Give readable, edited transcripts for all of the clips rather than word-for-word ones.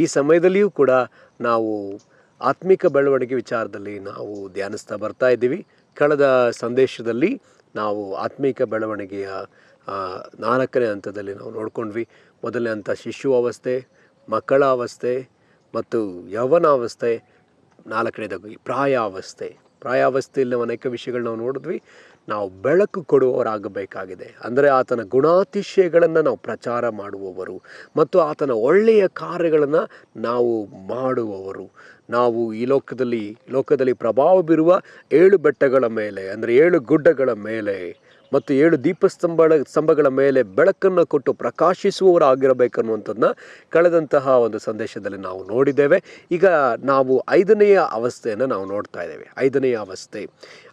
ಈ ಸಮಯದಲ್ಲಿಯೂ ಕೂಡ ನಾವು ಆತ್ಮಿಕ ಬೆಳವಣಿಗೆ ವಿಚಾರದಲ್ಲಿ ನಾವು ಧ್ಯಾನಿಸ್ತಾ ಬರ್ತಾ ಇದ್ದೀವಿ. ಕಳೆದ ಸಂದೇಶದಲ್ಲಿ ನಾವು ಆತ್ಮಿಕ ಬೆಳವಣಿಗೆಯ 4ನೇ ಹಂತದಲ್ಲಿ ನಾವು ನೋಡ್ಕೊಂಡ್ವಿ. ಮೊದಲನೇ ಹಂತ ಶಿಶು ಅವಸ್ಥೆ, ಮಕ್ಕಳ ಅವಸ್ಥೆ ಮತ್ತು ಯೌವನಾವಸ್ಥೆ. 4ನೇದಾಗಿ ಪ್ರಾಯಾವಸ್ಥೆಯಲ್ಲಿ ನಾವು ಅನೇಕ ವಿಷಯಗಳು ನಾವು ನೋಡಿದ್ವಿ. ನಾವು ಬೆಳಕು ಕೊಡುವವರಾಗಬೇಕಾಗಿದೆ. ಅಂದರೆ ಆತನ ಗುಣಾತಿಶಯಗಳನ್ನು ನಾವು ಪ್ರಚಾರ ಮಾಡುವವರು ಮತ್ತು ಆತನ ಒಳ್ಳೆಯ ಕಾರ್ಯಗಳನ್ನು ನಾವು ಮಾಡುವವರು. ನಾವು ಈ ಲೋಕದಲ್ಲಿ ಪ್ರಭಾವ ಬೀರುವ 7 ಬೆಟ್ಟಗಳ ಮೇಲೆ, ಅಂದರೆ 7 ಗುಡ್ಡಗಳ ಮೇಲೆ ಮತ್ತು 7 ಸ್ತಂಭಗಳ ಮೇಲೆ ಬೆಳಕನ್ನು ಕೊಟ್ಟು ಪ್ರಕಾಶಿಸುವವರಾಗಿರಬೇಕನ್ನುವಂಥದ್ದನ್ನ ಕಳೆದಂತಹ ಒಂದು ಸಂದೇಶದಲ್ಲಿ ನಾವು ನೋಡಿದ್ದೇವೆ. ಈಗ ನಾವು 5ನೆಯ ಅವಸ್ಥೆಯನ್ನು ನಾವು ನೋಡ್ತಾ ಇದ್ದೇವೆ. 5ನೆಯ ಅವಸ್ಥೆ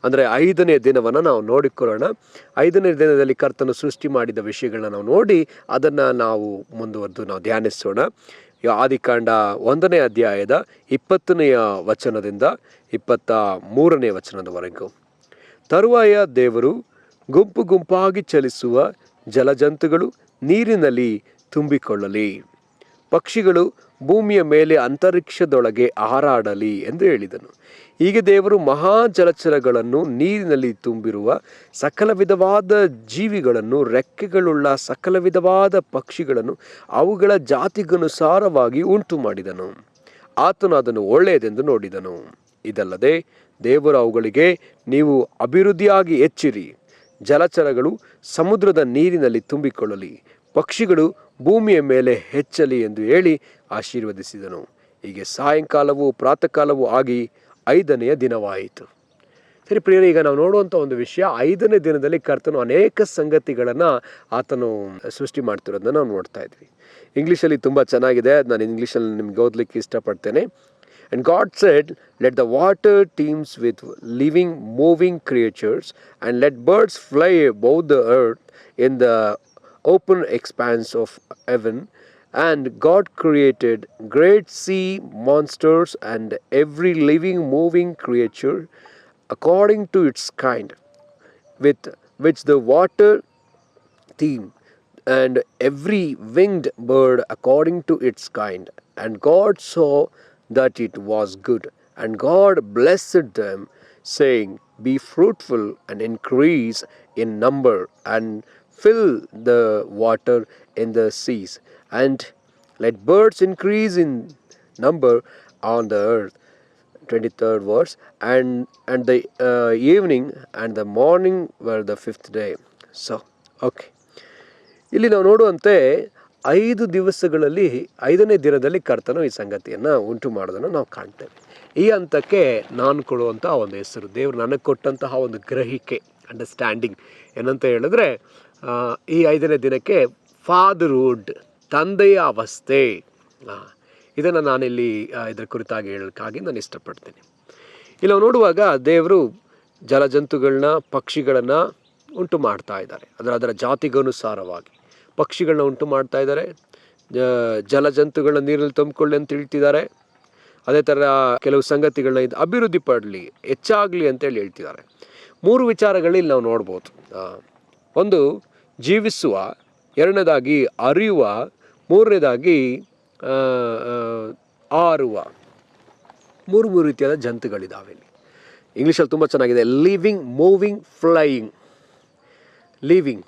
ಅಂದರೆ 5ನೇ ದಿನವನ್ನು ನಾವು ನೋಡಿಕೊಳ್ಳೋಣ. 5ನೇ ದಿನದಲ್ಲಿ ಕರ್ತನು ಸೃಷ್ಟಿ ಮಾಡಿದ ವಿಷಯಗಳನ್ನ ನಾವು ನೋಡಿ ಅದನ್ನು ನಾವು ಮುಂದುವರೆದು ನಾವು ಧ್ಯಾನಿಸೋಣ. ಆದಿಕಾಂಡ 1ನೇ ಅಧ್ಯಾಯದ 20ನೆಯ ವಚನದಿಂದ 23ನೇ ವಚನದವರೆಗೂ. ತರುವಾಯ ದೇವರು ಗುಂಪು ಗುಂಪಾಗಿ ಚಲಿಸುವ ಜಲಜಂತುಗಳು ನೀರಿನಲ್ಲಿ ತುಂಬಿಕೊಳ್ಳಲಿ, ಪಕ್ಷಿಗಳು ಭೂಮಿಯ ಮೇಲೆ ಅಂತರಿಕ್ಷದೊಳಗೆ ಹಾರಾಡಲಿ ಎಂದು ಹೇಳಿದನು. ಹೀಗೆ ದೇವರು ಮಹಾ ಜಲಚರಗಳನ್ನು, ನೀರಿನಲ್ಲಿ ತುಂಬಿರುವ ಸಕಲ ವಿಧವಾದ ಜೀವಿಗಳನ್ನು, ರೆಕ್ಕೆಗಳುಳ್ಳ ಸಕಲ ವಿಧವಾದ ಪಕ್ಷಿಗಳನ್ನು ಅವುಗಳ ಜಾತಿಗನುಸಾರವಾಗಿ ಉಂಟು ಮಾಡಿದನು. ಆತನು ಅದನ್ನು ಒಳ್ಳೆಯದೆಂದು ನೋಡಿದನು. ಇದಲ್ಲದೆ ದೇವರು ಅವುಗಳಿಗೆ, ನೀವು ಅಭಿವೃದ್ಧಿಯಾಗಿ ಹೆಚ್ಚಿರಿ, ಜಲಚರಗಳು ಸಮುದ್ರದ ನೀರಿನಲ್ಲಿ ತುಂಬಿಕೊಳ್ಳಲಿ, ಪಕ್ಷಿಗಳು ಭೂಮಿಯ ಮೇಲೆ ಹೆಚ್ಚಲಿ ಎಂದು ಹೇಳಿ ಆಶೀರ್ವದಿಸಿದನು. ಹೀಗೆ ಸಾಯಂಕಾಲವೂ ಪ್ರಾತಃ ಕಾಲವೂ ಆಗಿ 5ನೆಯ ದಿನವಾಯಿತು. ಸರಿ ಪ್ರಿಯರೇ, ಈಗ ನಾವು ನೋಡುವಂಥ ಒಂದು ವಿಷಯ, 5ನೇ ದಿನದಲ್ಲಿ ಕರ್ತನು ಅನೇಕ ಸಂಗತಿಗಳನ್ನು ಆತನು ಸೃಷ್ಟಿ ಮಾಡ್ತಿರೋದನ್ನ ನಾವು ನೋಡ್ತಾ ಇದ್ವಿ. ಇಂಗ್ಲೀಷಲ್ಲಿ ತುಂಬ ಚೆನ್ನಾಗಿದೆ, ನಾನು ಇಂಗ್ಲೀಷಲ್ಲಿ ನಿಮ್ಗೆ ಓದಲಿಕ್ಕೆ ಇಷ್ಟಪಡ್ತೇನೆ. And God said, let the water teems with living, moving creatures, and let birds fly above the earth in the open expanse of heaven. And God created great sea monsters and every living, moving creature according to its kind, with which the water teemed, and every winged bird according to its kind. And God saw that it was good. And God blessed them, saying, be fruitful and increase in number, and fill the water in the seas, and let birds increase in number on the earth. 23rd verse. And the evening and the morning were the 5th day. So, okay. ಇಲ್ಲಿ ನಾವು ನೋಡುವಂತೆ 5 ದಿವಸಗಳಲ್ಲಿ 5ನೇ ದಿನದಲ್ಲಿ ಕರ್ತನು ಈ ಸಂಗತಿಯನ್ನು ಉಂಟು ಮಾಡೋದನ್ನು ನಾವು ಕಾಣ್ತೇವೆ. ಈ ಹಂತಕ್ಕೆ ನಾನು ಕೊಡುವಂತಹ ಒಂದು ಹೆಸರು, ದೇವರು ನನಗೆ ಕೊಟ್ಟಂತಹ ಒಂದು ಗ್ರಹಿಕೆ, ಅಂಡರ್ಸ್ಟ್ಯಾಂಡಿಂಗ್ ಏನಂತ ಹೇಳಿದ್ರೆ, ಈ 5ನೇ ದಿನಕ್ಕೆ ಫಾದರ್ಹುಡ್, ತಂದೆಯ ಅವಸ್ಥೆ. ಇದನ್ನು ನಾನಿಲ್ಲಿ ಇದರ ಕುರಿತಾಗಿ ಹೇಳೋಕ್ಕಾಗಿ ನಾನು ಇಷ್ಟಪಡ್ತೇನೆ. ಇಲ್ಲಿ ನಾವು ನೋಡುವಾಗ ದೇವರು ಜಲಜಂತುಗಳನ್ನ, ಪಕ್ಷಿಗಳನ್ನು ಉಂಟು ಮಾಡ್ತಾ ಇದ್ದಾರೆ. ಅದರ ಜಾತಿಗನುಸಾರವಾಗಿ ಪಕ್ಷಿಗಳನ್ನ ಉಂಟು ಮಾಡ್ತಾ ಇದ್ದಾರೆ, ಜಲಜಂತುಗಳನ್ನ ನೀರಲ್ಲಿ ತುಂಬಿಕೊಳ್ಳಿ ಅಂತ ಹೇಳ್ತಿದ್ದಾರೆ. ಅದೇ ಥರ ಕೆಲವು ಸಂಗತಿಗಳನ್ನ ಅಭಿವೃದ್ಧಿ ಪಡಲಿ, ಹೆಚ್ಚಾಗಲಿ ಅಂತೇಳಿ ಹೇಳ್ತಿದ್ದಾರೆ. 3 ವಿಚಾರಗಳಲ್ಲಿ ನಾವು ನೋಡ್ಬೋದು. ಒಂದು ಜೀವಿಸುವ, 2ನೇದಾಗಿ ಅರಿಯುವ, 3ನೇದಾಗಿ ಆರುವ. 3 ರೀತಿಯಾದ ಜಂತುಗಳಿದ್ದಾವೆ ಇಲ್ಲಿ. ಇಂಗ್ಲೀಷಲ್ಲಿ ತುಂಬ ಚೆನ್ನಾಗಿದೆ, living, moving, flying. Living,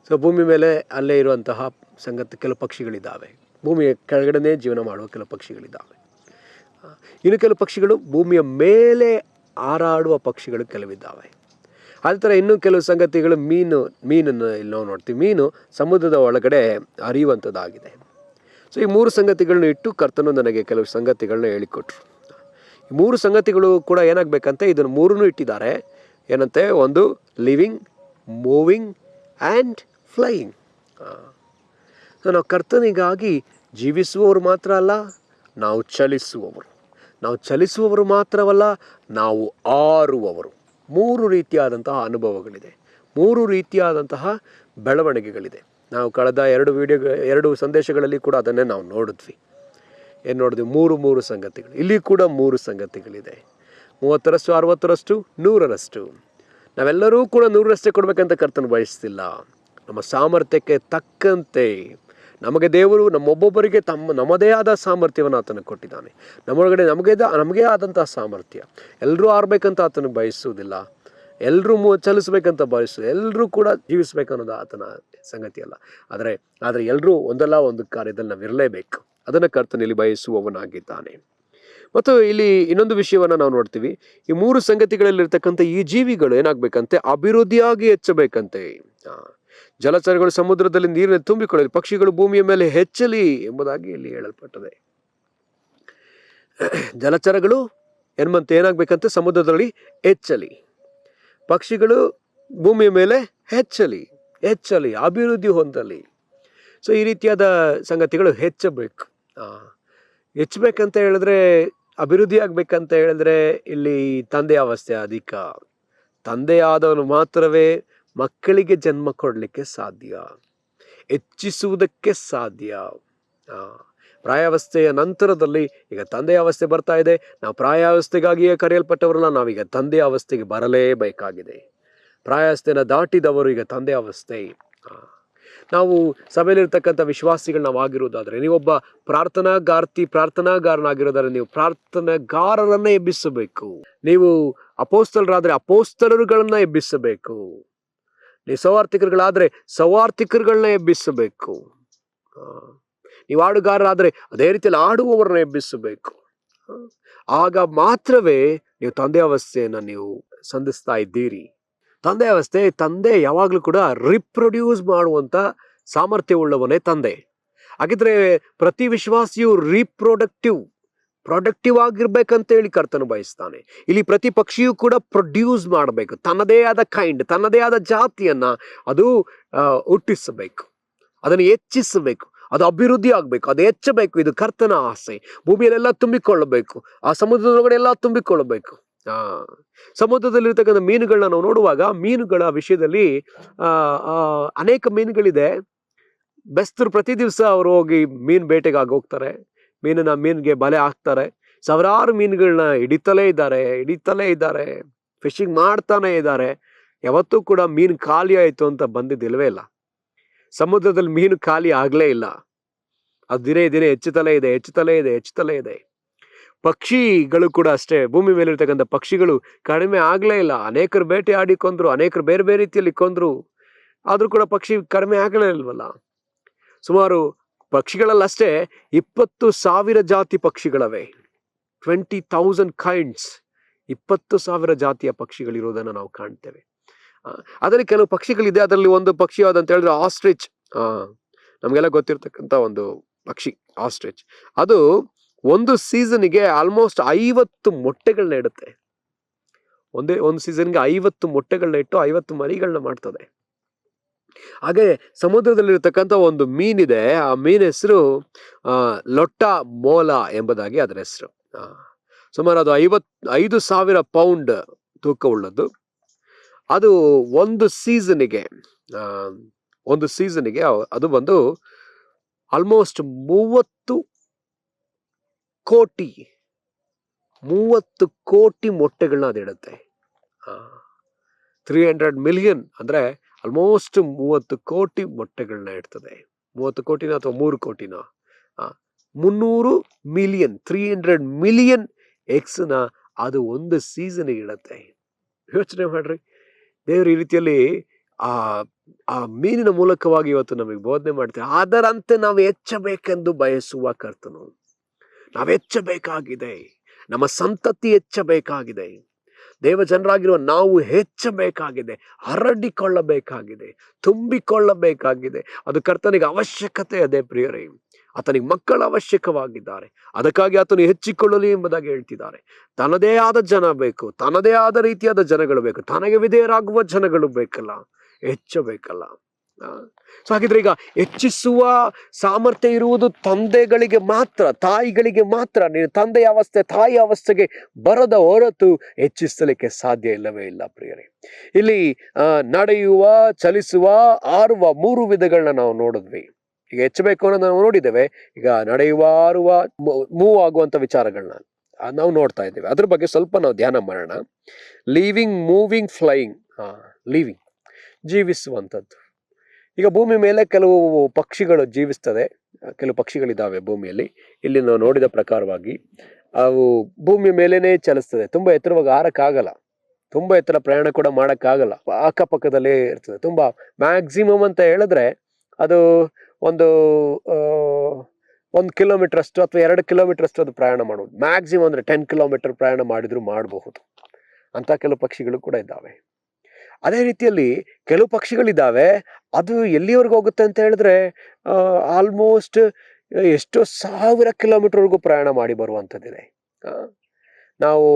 so ಭೂಮಿ ಮೇಲೆ ಅಲ್ಲೇ ಇರುವಂತಹ ಕೆಲವು ಪಕ್ಷಿಗಳಿದ್ದಾವೆ. ಭೂಮಿಯ ಕೆಳಗಡೆ ಜೀವನ ಮಾಡುವ ಕೆಲವು ಪಕ್ಷಿಗಳಿದ್ದಾವೆ. ಇನ್ನು ಕೆಲವು ಪಕ್ಷಿಗಳು ಭೂಮಿಯ ಮೇಲೆ ಹಾರಾಡುವ ಪಕ್ಷಿಗಳು ಕೆಲವಿದ್ದಾವೆ. ಅದೇ ಥರ ಇನ್ನೂ ಕೆಲವು ಸಂಗತಿಗಳು, ಮೀನನ್ನು ಇಲ್ಲಿ ನಾವು ನೋಡ್ತೀವಿ. ಮೀನು ಸಮುದ್ರದ ಒಳಗಡೆ ಹರಿಯುವಂಥದ್ದಾಗಿದೆ. ಸೊ ಈ 3 ಸಂಗತಿಗಳನ್ನ ಇಟ್ಟು ಕರ್ತನು ನನಗೆ ಕೆಲವು ಸಂಗತಿಗಳನ್ನ ಹೇಳಿಕೊಟ್ರು. ಈ 3 ಸಂಗತಿಗಳು ಕೂಡ ಏನಾಗಬೇಕಂತೆ, ಇದನ್ನು 3 ಇಟ್ಟಿದ್ದಾರೆ. ಏನಂತೆ, ಒಂದು living, moving and flying. So ನಾವು ಕರ್ತನಿಗಾಗಿ ಜೀವಿಸುವವರು ಮಾತ್ರ ಅಲ್ಲ, ನಾವು ಚಲಿಸುವವರು ಮಾತ್ರವಲ್ಲ, ನಾವು ಆರುವವರು. 3 ರೀತಿಯಾದಂತಹ ಅನುಭವಗಳಿದೆ, 3 ರೀತಿಯಾದಂತಹ ಬೆಳವಣಿಗೆಗಳಿದೆ. ನಾವು ಕಳೆದ 2 ಸಂದೇಶಗಳಲ್ಲಿ ಕೂಡ ಅದನ್ನೇ ನಾವು ನೋಡಿದ್ವಿ. ಏನು ನೋಡಿದ್ವಿ? 3 ಸಂಗತಿಗಳು. ಇಲ್ಲಿ ಕೂಡ 3 ಸಂಗತಿಗಳಿದೆ. 30ರಷ್ಟು, 60ರಷ್ಟು, 100ರಷ್ಟು. ನಾವೆಲ್ಲರೂ ಕೂಡ 100ರಷ್ಟೇ ಕೊಡಬೇಕಂತ ಕರ್ತನು ಬಯಸ್ತಿಲ್ಲ. ನಮ್ಮ ಸಾಮರ್ಥ್ಯಕ್ಕೆ ತಕ್ಕಂತೆ ನಮಗೆ ದೇವರು ನಮ್ಮೊಬ್ಬೊಬ್ಬರಿಗೆ ನಮ್ಮದೇ ಆದ ಸಾಮರ್ಥ್ಯವನ್ನು ಆತನಿಗೆ ಕೊಟ್ಟಿದ್ದಾನೆ. ನಮ್ಮೊಳಗಡೆ ನಮಗೇ ಆದಂತಹ ಸಾಮರ್ಥ್ಯ. ಎಲ್ಲರೂ ಆರ್ಬೇಕಂತ ಆತನಿಗೆ ಬಯಸುವುದಿಲ್ಲ, ಎಲ್ಲರೂ ಚಲಿಸ್ಬೇಕಂತ ಬಯಸು, ಎಲ್ಲರೂ ಕೂಡ ಜೀವಿಸ್ಬೇಕನ್ನೋದು ಆತನ ಸಂಗತಿ ಅಲ್ಲ. ಆದರೆ ಎಲ್ಲರೂ ಒಂದಲ್ಲ ಒಂದು ಕಾರ್ಯದಲ್ಲಿ ನಾವು ಇರಲೇಬೇಕು. ಅದನ್ನು ಕರ್ತನಲ್ಲಿ ಬಯಸುವವನಾಗಿದ್ದಾನೆ. ಮತ್ತು ಇಲ್ಲಿ ಇನ್ನೊಂದು ವಿಷಯವನ್ನು ನಾವು ನೋಡ್ತೀವಿ. ಈ 3 ಸಂಗತಿಗಳಲ್ಲಿರ್ತಕ್ಕಂಥ ಈ ಜೀವಿಗಳು ಏನಾಗಬೇಕಂತೆ? ಅಭಿವೃದ್ಧಿಯಾಗಿ ಹೆಚ್ಚಬೇಕಂತೆ. ಜಲಚರಗಳು ಸಮುದ್ರದಲ್ಲಿ ನೀರಿನ ತುಂಬಿಕೊಳ್ಳಲಿ, ಪಕ್ಷಿಗಳು ಭೂಮಿಯ ಮೇಲೆ ಹೆಚ್ಚಲಿ ಎಂಬುದಾಗಿ ಇಲ್ಲಿ ಹೇಳಲ್ಪಟ್ಟದೆ. ಜಲಚರಗಳು ಏನಾಗಬೇಕಂತೆ? ಸಮುದ್ರದಲ್ಲಿ ಹೆಚ್ಚಲಿ, ಪಕ್ಷಿಗಳು ಭೂಮಿಯ ಮೇಲೆ ಹೆಚ್ಚಲಿ, ಅಭಿವೃದ್ಧಿ ಹೊಂದಲಿ. ಸೊ ಈ ರೀತಿಯಾದ ಸಂಗತಿಗಳು ಹೆಚ್ಚಬೇಕು. ಹೆಚ್ಚಬೇಕಂತ ಹೇಳಿದ್ರೆ, ಅಭಿವೃದ್ಧಿ ಆಗ್ಬೇಕಂತ ಹೇಳಿದ್ರೆ ಇಲ್ಲಿ ತಂದೆಯ ಅವಸ್ಥೆ ಅಧಿಕ. ತಂದೆಯಾದವನು ಮಾತ್ರವೇ ಮಕ್ಕಳಿಗೆ ಜನ್ಮ ಕೊಡಲಿಕ್ಕೆ ಸಾಧ್ಯ, ಹೆಚ್ಚಿಸುವುದಕ್ಕೆ ಸಾಧ್ಯ. ಪ್ರಾಯಾವಸ್ಥೆಯ ನಂತರದಲ್ಲಿ ಈಗ ತಂದೆಯ ಅವಸ್ಥೆ ಬರ್ತಾ ಇದೆ. ನಾವು ಪ್ರಾಯಾವಸ್ಥೆಗಾಗಿಯೇ ಕರೆಯಲ್ಪಟ್ಟವರಲ್ಲ, ನಾವೀಗ ತಂದೆಯ ಅವಸ್ಥೆಗೆ ಬರಲೇಬೇಕಾಗಿದೆ. ಪ್ರಾಯಾವಸ್ಥೆನ ದಾಟಿದವರು ಈಗ ತಂದೆಯ ಅವಸ್ಥೆ. ನಾವು ಸಭೆಯಲ್ಲಿರ್ತಕ್ಕಂಥ ವಿಶ್ವಾಸಿಗಳು ನಾವು ಆಗಿರೋದಾದರೆ, ನೀವೊಬ್ಬ ಪ್ರಾರ್ಥನಾಗಾರನಾಗಿರೋದಾದ್ರೆ ನೀವು ಪ್ರಾರ್ಥನಾಗಾರರನ್ನ ಎಬ್ಬಿಸಬೇಕು. ನೀವು ಅಪೋಸ್ತಲರಾದರೆ ಅಪೋಸ್ತಲರುಗಳನ್ನ ಎಬ್ಬಿಸಬೇಕು. ನೀವು ಸೌವಾರ್ತಿಕರುಗಳಾದರೆ ಸೌವಾರ್ತಿಕರುಗಳನ್ನ ಎಬ್ಬಿಸಬೇಕು. ನೀವು ಹಾಡುಗಾರರಾದರೆ ಅದೇ ರೀತಿಯಲ್ಲಿ ಆಡುವವರನ್ನ ಎಬ್ಬಿಸಬೇಕು. ಆಗ ಮಾತ್ರವೇ ನೀವು ತಂದೆ ಅವಸ್ಥೆಯನ್ನು ನೀವು ಸಂಧಿಸ್ತಾ ಇದ್ದೀರಿ. ತಂದೆ ಯಾವಾಗಲೂ ಕೂಡ ರಿಪ್ರೊಡ್ಯೂಸ್ ಮಾಡುವಂಥ ಸಾಮರ್ಥ್ಯವುಳ್ಳವನೇ ತಂದೆ. ಹಾಗಿದ್ರೆ ಪ್ರತಿ ವಿಶ್ವಾಸಿಯು ಪ್ರೊಡಕ್ಟಿವ್ ಆಗಿರ್ಬೇಕಂತೇಳಿ ಕರ್ತನು ಬಯಸ್ತಾನೆ. ಇಲ್ಲಿ ಪ್ರತಿ ಪಕ್ಷಿಯೂ ಕೂಡ ಪ್ರೊಡ್ಯೂಸ್ ಮಾಡಬೇಕು, ತನ್ನದೇ ಆದ ತನ್ನದೇ ಆದ ಜಾತಿಯನ್ನ ಅದು ಹುಟ್ಟಿಸಬೇಕು, ಅದನ್ನು ಹೆಚ್ಚಿಸಬೇಕು, ಅದು ಅಭಿವೃದ್ಧಿ ಆಗಬೇಕು, ಅದು ಹೆಚ್ಚಬೇಕು. ಇದು ಕರ್ತನ ಆಸೆ. ಭೂಮಿಯಲ್ಲೆಲ್ಲ ತುಂಬಿಕೊಳ್ಳಬೇಕು, ಆ ಸಮುದ್ರದೊಳಗಡೆ ಎಲ್ಲ ತುಂಬಿಕೊಳ್ಳಬೇಕು. ಸಮುದ್ರದಲ್ಲಿರ್ತಕ್ಕಂಥ ಮೀನುಗಳನ್ನ ನಾವು ನೋಡುವಾಗ, ಮೀನುಗಳ ವಿಷಯದಲ್ಲಿ ಅನೇಕ ಮೀನುಗಳಿದೆ. ಬೆಸ್ತರು ಪ್ರತಿ ದಿವಸ ಅವರು ಹೋಗಿ ಮೀನು ಬೇಟೆಗಾಗಿ ಹೋಗ್ತಾರೆ, ಮೀನಿಗೆ ಬಲೆ ಹಾಕ್ತಾರೆ, ಸಾವಿರಾರು ಮೀನುಗಳನ್ನ ಹಿಡಿತಲೇ ಇದ್ದಾರೆ, ಫಿಶಿಂಗ್ ಮಾಡ್ತಾನೆ ಇದ್ದಾರೆ. ಯಾವತ್ತೂ ಕೂಡ ಮೀನು ಖಾಲಿ ಆಯಿತು ಅಂತ ಬಂದಿದ್ದಿಲ್ವೇ ಇಲ್ಲ. ಸಮುದ್ರದಲ್ಲಿ ಮೀನು ಖಾಲಿ ಆಗಲೇ ಇಲ್ಲ, ಅದು ದಿನೇ ಹೆಚ್ಚುತ್ತಲೇ ಇದೆ. ಪಕ್ಷಿಗಳು ಕೂಡ ಅಷ್ಟೇ, ಭೂಮಿ ಮೇಲೆ ಇರ್ತಕ್ಕಂಥ ಪಕ್ಷಿಗಳು ಕಡಿಮೆ ಆಗಲೇ ಇಲ್ಲ. ಅನೇಕರು ಬೇಟೆ ಆಡಿ ಕೊಂದ್ರು, ಅನೇಕರು ಬೇರೆ ಬೇರೆ ರೀತಿಯಲ್ಲಿ ಕೊಂದ್ರು, ಆದರೂ ಕೂಡ ಪಕ್ಷಿ ಕಡಿಮೆ ಆಗಲೇ ಇಲ್ವಲ್ಲ. ಸುಮಾರು ಪಕ್ಷಿಗಳಲ್ಲಷ್ಟೇ 20,000 ಜಾತಿ ಪಕ್ಷಿಗಳವೆ. 20,000 kinds, 20,000 ಜಾತಿಯ ಪಕ್ಷಿಗಳಿರೋದನ್ನು ನಾವು ಕಾಣ್ತೇವೆ. ಅದರಲ್ಲಿ ಕೆಲವು ಪಕ್ಷಿಗಳಿದೆ. ಅದರಲ್ಲಿ ಒಂದು ಪಕ್ಷಿ ಯಾವ್ದಂತ ಹೇಳಿದ್ರೆ ಆಸ್ಟ್ರಿಚ್. ನಮಗೆಲ್ಲ ಗೊತ್ತಿರ್ತಕ್ಕಂಥ ಒಂದು ಪಕ್ಷಿ ಆಸ್ಟ್ರಿಚ್. ಅದು ಒಂದು ಸೀಸನ್ಗೆ ಆಲ್ಮೋಸ್ಟ್ 50 ಮೊಟ್ಟೆಗಳನ್ನ ಇಡುತ್ತೆ. ಒಂದು ಸೀಸನ್ಗೆ 50 ಮೊಟ್ಟೆಗಳನ್ನ ಇಟ್ಟು 50 ಮರಿಗಳನ್ನ ಮಾಡ್ತದೆ. ಹಾಗೆ ಸಮುದ್ರದಲ್ಲಿರ್ತಕ್ಕಂಥ ಒಂದು ಮೀನಿದೆ, ಆ ಮೀನ ಹೆಸರು ಲೊಟ್ಟ ಮೋಲ ಎಂಬುದಾಗಿ ಅದರ ಹೆಸರು. ಸುಮಾರು ಅದು 5,000 ಪೌಂಡ್ ತೂಕವುಳ್ಳದ್ದು. ಅದು ಒಂದು ಸೀಸನ್ಗೆ ಅದು ಬಂದು ಆಲ್ಮೋಸ್ಟ್ 30 ಕೋಟಿ ಮೊಟ್ಟೆಗಳನ್ನ ಅದು ಇಡುತ್ತೆ. 300 ಮಿಲಿಯನ್ ಅಂದ್ರೆ ಆಲ್ಮೋಸ್ಟ್ 30 ಕೋಟಿ ಮೊಟ್ಟೆಗಳನ್ನ ಇಡ್ತದೆ. 30 ಕೋಟಿನ ಅಥವಾ 3 ಕೋಟಿನ 300 ಮಿಲಿಯನ್ 300 ಮಿಲಿಯನ್ ಎಗ್ಸ್ನ ಅದು ಒಂದು ಸೀಸನ್ಗೆ ಇಡುತ್ತೆ. ಯೋಚನೆ ಮಾಡ್ರಿ, ದೇವರು ಈ ರೀತಿಯಲ್ಲಿ ಆ ಮೀನಿನ ಮೂಲಕವಾಗಿ ಇವತ್ತು ನಮಗೆ ಬೋಧನೆ ಮಾಡ್ತೇವೆ. ಅದರಂತೆ ನಾವು ಹೆಚ್ಚಬೇಕೆಂದು ಬಯಸುವ ಕರ್ತನು. ನಾವು ಹೆಚ್ಚಬೇಕಾಗಿದೆ, ನಮ್ಮ ಸಂತತಿ ಹೆಚ್ಚಬೇಕಾಗಿದೆ, ದೇವ ಜನರಾಗಿರುವ ನಾವು ಹೆಚ್ಚಬೇಕಾಗಿದೆ, ಹರಡಿಕೊಳ್ಳಬೇಕಾಗಿದೆ, ತುಂಬಿಕೊಳ್ಳಬೇಕಾಗಿದೆ. ಅದು ಕರ್ತನಿಗೆ ಅವಶ್ಯಕತೆ ಅದೇ ಪ್ರಿಯರೇ. ಆತನಿಗೆ ಮಕ್ಕಳು ಅವಶ್ಯಕವಾಗಿದ್ದಾರೆ. ಅದಕ್ಕಾಗಿ ಆತನು ಹೆಚ್ಚಿಕೊಳ್ಳಲಿ ಎಂಬುದಾಗಿ ಹೇಳ್ತಿದ್ದಾರೆ. ತನ್ನದೇ ಆದ ಜನ ಬೇಕು, ತನ್ನದೇ ಆದ ರೀತಿಯಾದ ಜನಗಳು ಬೇಕು, ತನಗೆ ವಿಧೇಯರಾಗುವ ಜನಗಳು ಬೇಕಲ್ಲ, ಹೆಚ್ಚಬೇಕಲ್ಲ. ಸೊ ಹಾಗಿದ್ರೆ ಈಗ ಹೆಚ್ಚಿಸುವ ಸಾಮರ್ಥ್ಯ ಇರುವುದು ತಂದೆಗಳಿಗೆ ಮಾತ್ರ, ತಾಯಿಗಳಿಗೆ ಮಾತ್ರ. ನೀನು ತಂದೆಯ ಅವಸ್ಥೆ ತಾಯಿ ಅವಸ್ಥೆಗೆ ಬರದ ಹೊರತು ಹೆಚ್ಚಿಸಲಿಕ್ಕೆ ಸಾಧ್ಯ ಇಲ್ಲವೇ ಇಲ್ಲ ಪ್ರಿಯರೇ. ಇಲ್ಲಿ ನಡೆಯುವ, ಚಲಿಸುವ, ಆರುವ 3 ವಿಧಗಳನ್ನ ನಾವು ನೋಡಿದ್ವಿ. ಈಗ ಹೆಚ್ಚಬೇಕು ಅನ್ನೋದು ನಾವು ನೋಡಿದ್ದೇವೆ. ಈಗ ನಡೆಯುವ, ಆರುವ, ಮೂವ್ ಆಗುವಂತ ವಿಚಾರಗಳನ್ನ ನಾವು ನೋಡ್ತಾ ಇದ್ದೇವೆ. ಅದ್ರ ಬಗ್ಗೆ ಸ್ವಲ್ಪ ನಾವು ಧ್ಯಾನ ಮಾಡೋಣ. Living, moving, flying. ಲಿವಿಂಗ್, ಜೀವಿಸುವಂಥದ್ದು. ಈಗ ಭೂಮಿ ಮೇಲೆ ಕೆಲವು ಪಕ್ಷಿಗಳು ಜೀವಿಸ್ತದೆ, ಕೆಲವು ಪಕ್ಷಿಗಳಿದ್ದಾವೆ ಭೂಮಿಯಲ್ಲಿ. ಇಲ್ಲಿ ನಾವು ನೋಡಿದ ಪ್ರಕಾರವಾಗಿ ಅವು ಭೂಮಿ ಮೇಲೇನೆ ಚಲಿಸ್ತದೆ, ತುಂಬ ಎತ್ತರವಾಗಿ ಹಾರಕ್ಕಾಗಲ್ಲ, ತುಂಬ ಎತ್ತರ ಪ್ರಯಾಣ ಕೂಡ ಮಾಡೋಕ್ಕಾಗಲ್ಲ, ಅಕ್ಕಪಕ್ಕದಲ್ಲೇ ಇರ್ತದೆ. ತುಂಬ ಮ್ಯಾಕ್ಸಿಮಮ್ ಅಂತ ಹೇಳಿದ್ರೆ ಅದು ಒಂದು 1 ಕಿಲೋಮೀಟರ್ ಅಷ್ಟು ಅಥವಾ 2 ಕಿಲೋಮೀಟರ್ ಅಷ್ಟು ಅದು ಪ್ರಯಾಣ ಮಾಡ್ಬೋದು. ಮ್ಯಾಕ್ಸಿಮಮ್ ಅಂದರೆ 10 ಕಿಲೋಮೀಟರ್ ಪ್ರಯಾಣ ಮಾಡಿದ್ರು ಮಾಡಬಹುದು ಅಂತ ಕೆಲವು ಪಕ್ಷಿಗಳು ಕೂಡ ಇದ್ದಾವೆ. ಅದೇ ರೀತಿಯಲ್ಲಿ ಕೆಲವು ಪಕ್ಷಿಗಳಿದ್ದಾವೆ, ಅದು ಎಲ್ಲಿವರೆಗೂ ಹೋಗುತ್ತೆ ಅಂತ ಹೇಳಿದ್ರೆ ಆಲ್ಮೋಸ್ಟ್ ಎಷ್ಟೋ 1000 ಕಿಲೋಮೀಟರ್ವರೆಗೂ ಪ್ರಯಾಣ ಮಾಡಿ ಬರುವಂಥದ್ದಿದೆ. ನಾವು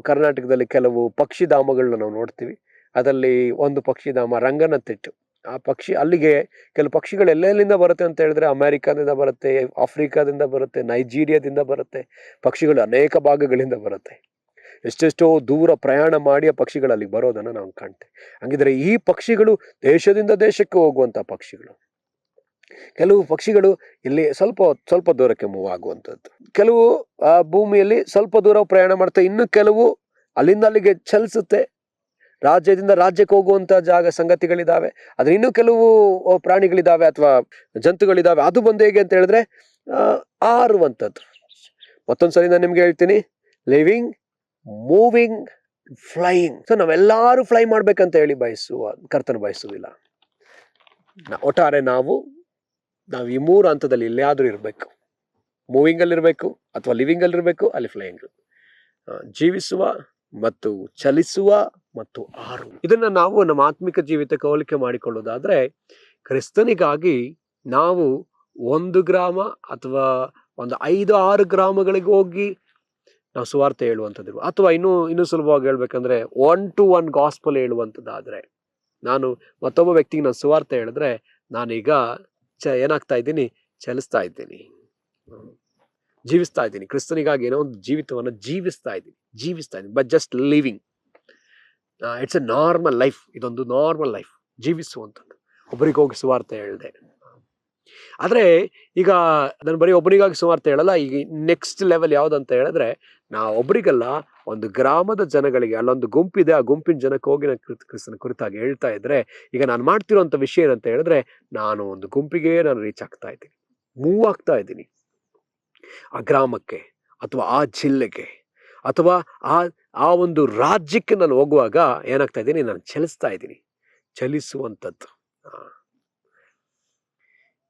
ಕರ್ನಾಟಕದಲ್ಲಿ ಕೆಲವು ಪಕ್ಷಿಧಾಮಗಳನ್ನ ನಾವು ನೋಡ್ತೀವಿ. ಅದರಲ್ಲಿ ಒಂದು ಪಕ್ಷಿಧಾಮ ರಂಗನತಿಟ್ಟು. ಆ ಪಕ್ಷಿ ಅಲ್ಲಿಗೆ ಕೆಲವು ಪಕ್ಷಿಗಳು ಎಲ್ಲೆಲ್ಲಿಂದ ಬರುತ್ತೆ ಅಂತ ಹೇಳಿದ್ರೆ ಅಮೆರಿಕಾದಿಂದ ಬರುತ್ತೆ, ಆಫ್ರಿಕಾದಿಂದ ಬರುತ್ತೆ, ನೈಜೀರಿಯಾದಿಂದ ಬರುತ್ತೆ. ಪಕ್ಷಿಗಳು ಅನೇಕ ಭಾಗಗಳಿಂದ ಬರುತ್ತೆ. ಎಷ್ಟೆಷ್ಟೋ ದೂರ ಪ್ರಯಾಣ ಮಾಡಿ ಆ ಪಕ್ಷಿಗಳು ಅಲ್ಲಿಗೆ ಬರೋದನ್ನು ನಾವು ಕಾಣ್ತೇವೆ. ಹಂಗಿದ್ರೆ ಈ ಪಕ್ಷಿಗಳು ದೇಶದಿಂದ ದೇಶಕ್ಕೆ ಹೋಗುವಂಥ ಪಕ್ಷಿಗಳು. ಕೆಲವು ಪಕ್ಷಿಗಳು ಇಲ್ಲಿ ಸ್ವಲ್ಪ ದೂರಕ್ಕೆ ಮೂವ್ ಆಗುವಂಥದ್ದು, ಕೆಲವು ಭೂಮಿಯಲ್ಲಿ ಸ್ವಲ್ಪ ದೂರ ಪ್ರಯಾಣ ಮಾಡ್ತವೆ, ಇನ್ನು ಕೆಲವು ಅಲ್ಲಿಂದ ಅಲ್ಲಿಗೆ ಚಲಿಸುತ್ತೆ, ರಾಜ್ಯದಿಂದ ರಾಜ್ಯಕ್ಕೆ ಹೋಗುವಂಥ ಸಂಗತಿಗಳಿದ್ದಾವೆ. ಆದ್ರೆ ಇನ್ನು ಕೆಲವು ಪ್ರಾಣಿಗಳಿದ್ದಾವೆ ಅಥವಾ ಜಂತುಗಳಿದ್ದಾವೆ, ಅದು ಬಂದು ಹೇಗೆ ಅಂತ ಹೇಳಿದ್ರೆ ಆರುವಂಥದ್ದು. ಮತ್ತೊಂದ್ಸರಿ ನಾನು ನಿಮ್ಗೆ ಹೇಳ್ತೀನಿ, ಲಿವಿಂಗ್, ಮೂವಿಂಗ್, ಫ್ಲೈಯಿಂಗ್. ಸೊ ನಾವೆಲ್ಲರೂ ಫ್ಲೈ ಮಾಡ್ಬೇಕಂತ ಹೇಳಿ ಕರ್ತನ ಬಯಸುವುದಿಲ್ಲ. ಒಟ್ಟಾರೆ ನಾವು ಈ 3 ಹಂತದಲ್ಲಿ ಎಲ್ಲಿಯಾದ್ರೂ ಇರಬೇಕು. ಮೂವಿಂಗ್ ಅಲ್ಲಿ ಇರಬೇಕು, ಅಥವಾ ಲಿವಿಂಗ್ ಅಲ್ಲಿ ಇರಬೇಕು, ಅಲ್ಲಿ ಫ್ಲೈಯಿಂಗ್. ಜೀವಿಸುವ ಮತ್ತು ಚಲಿಸುವ ಮತ್ತು ಇದನ್ನ ನಾವು ನಮ್ಮ ಆತ್ಮಿಕ ಜೀವಿತಕ್ಕೆ ಹೋಲಿಕೆ ಮಾಡಿಕೊಳ್ಳೋದಾದ್ರೆ, ಕ್ರಿಸ್ತನಿಗಾಗಿ ನಾವು 1 ಗ್ರಾಮ ಅಥವಾ ಒಂದು 5-6 ಗ್ರಾಮಗಳಿಗೆ ಹೋಗಿ ನಾವು ಸುವಾರ್ತೆ ಹೇಳುವಂಥದ್ದು, ಅಥವಾ ಇನ್ನೂ ಸುಲಭವಾಗಿ ಹೇಳ್ಬೇಕಂದ್ರೆ 1-to-1 ಗಾಸ್ಪಲ್ ಹೇಳುವಂಥದ್ದಾದ್ರೆ, ನಾನು ಮತ್ತೊಬ್ಬ ವ್ಯಕ್ತಿಗೆ ನಾನು ಸುವಾರ್ತೆ ಹೇಳಿದ್ರೆ ನಾನೀಗ ಏನಾಗ್ತಾ ಇದ್ದೀನಿ, ಚಲಿಸ್ತಾ ಇದ್ದೀನಿ, ಜೀವಿಸ್ತಾ ಇದ್ದೀನಿ. ಕ್ರಿಸ್ತನಿಗಾಗಿ ಏನೋ ಒಂದು ಜೀವಿತವನ್ನು ಜೀವಿಸ್ತಾ ಇದ್ದೀನಿ but just living. It's A normal life. ಇದೊಂದು ನಾರ್ಮಲ್ ಲೈಫ್, ಜೀವಿಸುವಂಥದ್ದು. ಒಬ್ಬರಿಗೆ ಹೋಗಿ ಸುವಾರ್ತೆ ಹೇಳಿದೆ. ಆದರೆ ಈಗ ನಾನು ಬರೀ ಒಬ್ಬರಿಗಾಗಿ ಸುವಾರ್ತೆ ಹೇಳಲ್ಲ. ಈಗ ನೆಕ್ಸ್ಟ್ ಲೆವೆಲ್ ಯಾವುದಂತ ಹೇಳಿದ್ರೆ, ನಾವು ಒಬ್ಬರಿಗಲ್ಲ, ಒಂದು ಗ್ರಾಮದ ಜನಗಳಿಗೆ, ಅಲ್ಲೊಂದು ಗುಂಪಿದೆ, ಆ ಗುಂಪಿನ ಜನಕ್ಕೆ ಹೋಗಿ ನಾನು ಕ್ರಿಸ್ತನ ಕುರಿತಾಗಿ ಹೇಳ್ತಾ ಇದ್ರೆ, ಈಗ ನಾನು ಮಾಡ್ತಿರೋಂಥ ವಿಷಯ ಏನಂತ ಹೇಳಿದ್ರೆ, ನಾನು ಒಂದು ಗುಂಪಿಗೆ ನಾನು ರೀಚ್ ಆಗ್ತಾ ಇದ್ದೀನಿ, ಮೂವ್ ಆಗ್ತಾ ಇದ್ದೀನಿ. ಆ ಗ್ರಾಮಕ್ಕೆ ಅಥವಾ ಆ ಜಿಲ್ಲೆಗೆ ಅಥವಾ ಆ ಒಂದು ರಾಜ್ಯಕ್ಕೆ ನಾನು ಹೋಗುವಾಗ ಏನಾಗ್ತಾ ಇದ್ದೀನಿ, ನಾನು ಚಲಿಸ್ತಾ ಇದ್ದೀನಿ. ಚಲಿಸುವಂಥದ್ದು.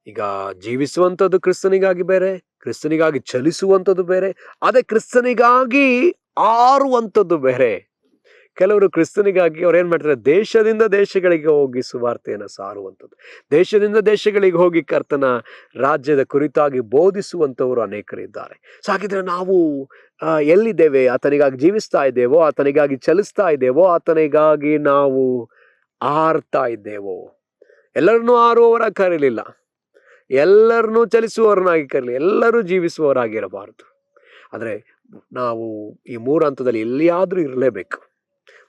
ಈಗ ಜೀವಿಸುವಂಥದ್ದು ಕ್ರಿಸ್ತನಿಗಾಗಿ ಬೇರೆ, ಕ್ರಿಸ್ತನಿಗಾಗಿ ಚಲಿಸುವಂಥದ್ದು ಬೇರೆ, ಅದೇ ಕ್ರಿಸ್ತನಿಗಾಗಿ ಆರುವಂಥದ್ದು ಬೇರೆ. ಕೆಲವರು ಕ್ರಿಸ್ತನಿಗಾಗಿ ಅವ್ರು ಏನ್ ಮಾಡ್ತಾರೆ, ದೇಶದಿಂದ ದೇಶಗಳಿಗೆ ಹೋಗಿ ಸುವಾರ್ತೆಯನ್ನು ಸಾರುವಂಥದ್ದು, ದೇಶದಿಂದ ದೇಶಗಳಿಗೆ ಹೋಗಿ ಕರ್ತನ ರಾಜ್ಯದ ಕುರಿತಾಗಿ ಬೋಧಿಸುವಂಥವರು ಅನೇಕರಿದ್ದಾರೆ. ಸೊ ಹಾಗಿದ್ರೆ ನಾವು ಎಲ್ಲಿದ್ದೇವೆ? ಆತನಿಗಾಗಿ ಜೀವಿಸ್ತಾ ಇದ್ದೇವೋ, ಆತನಿಗಾಗಿ ಚಲಿಸ್ತಾ ಇದ್ದೇವೋ, ಆತನಿಗಾಗಿ ನಾವು ಆರ್ತಾ ಇದ್ದೇವೋ? ಎಲ್ಲರನ್ನೂ ಆರುವವರ ಕರೀಲಿಲ್ಲ, ಎಲ್ಲರನ್ನೂ ಚಲಿಸುವವರನ್ನಾಗಿ ಕರೀಲಿ, ಎಲ್ಲರೂ ಜೀವಿಸುವವರಾಗಿರಬಾರದು. ಆದರೆ ನಾವು ಈ 3 ಹಂತದಲ್ಲಿ ಎಲ್ಲಿಯಾದ್ರೂ ಇರಲೇಬೇಕು.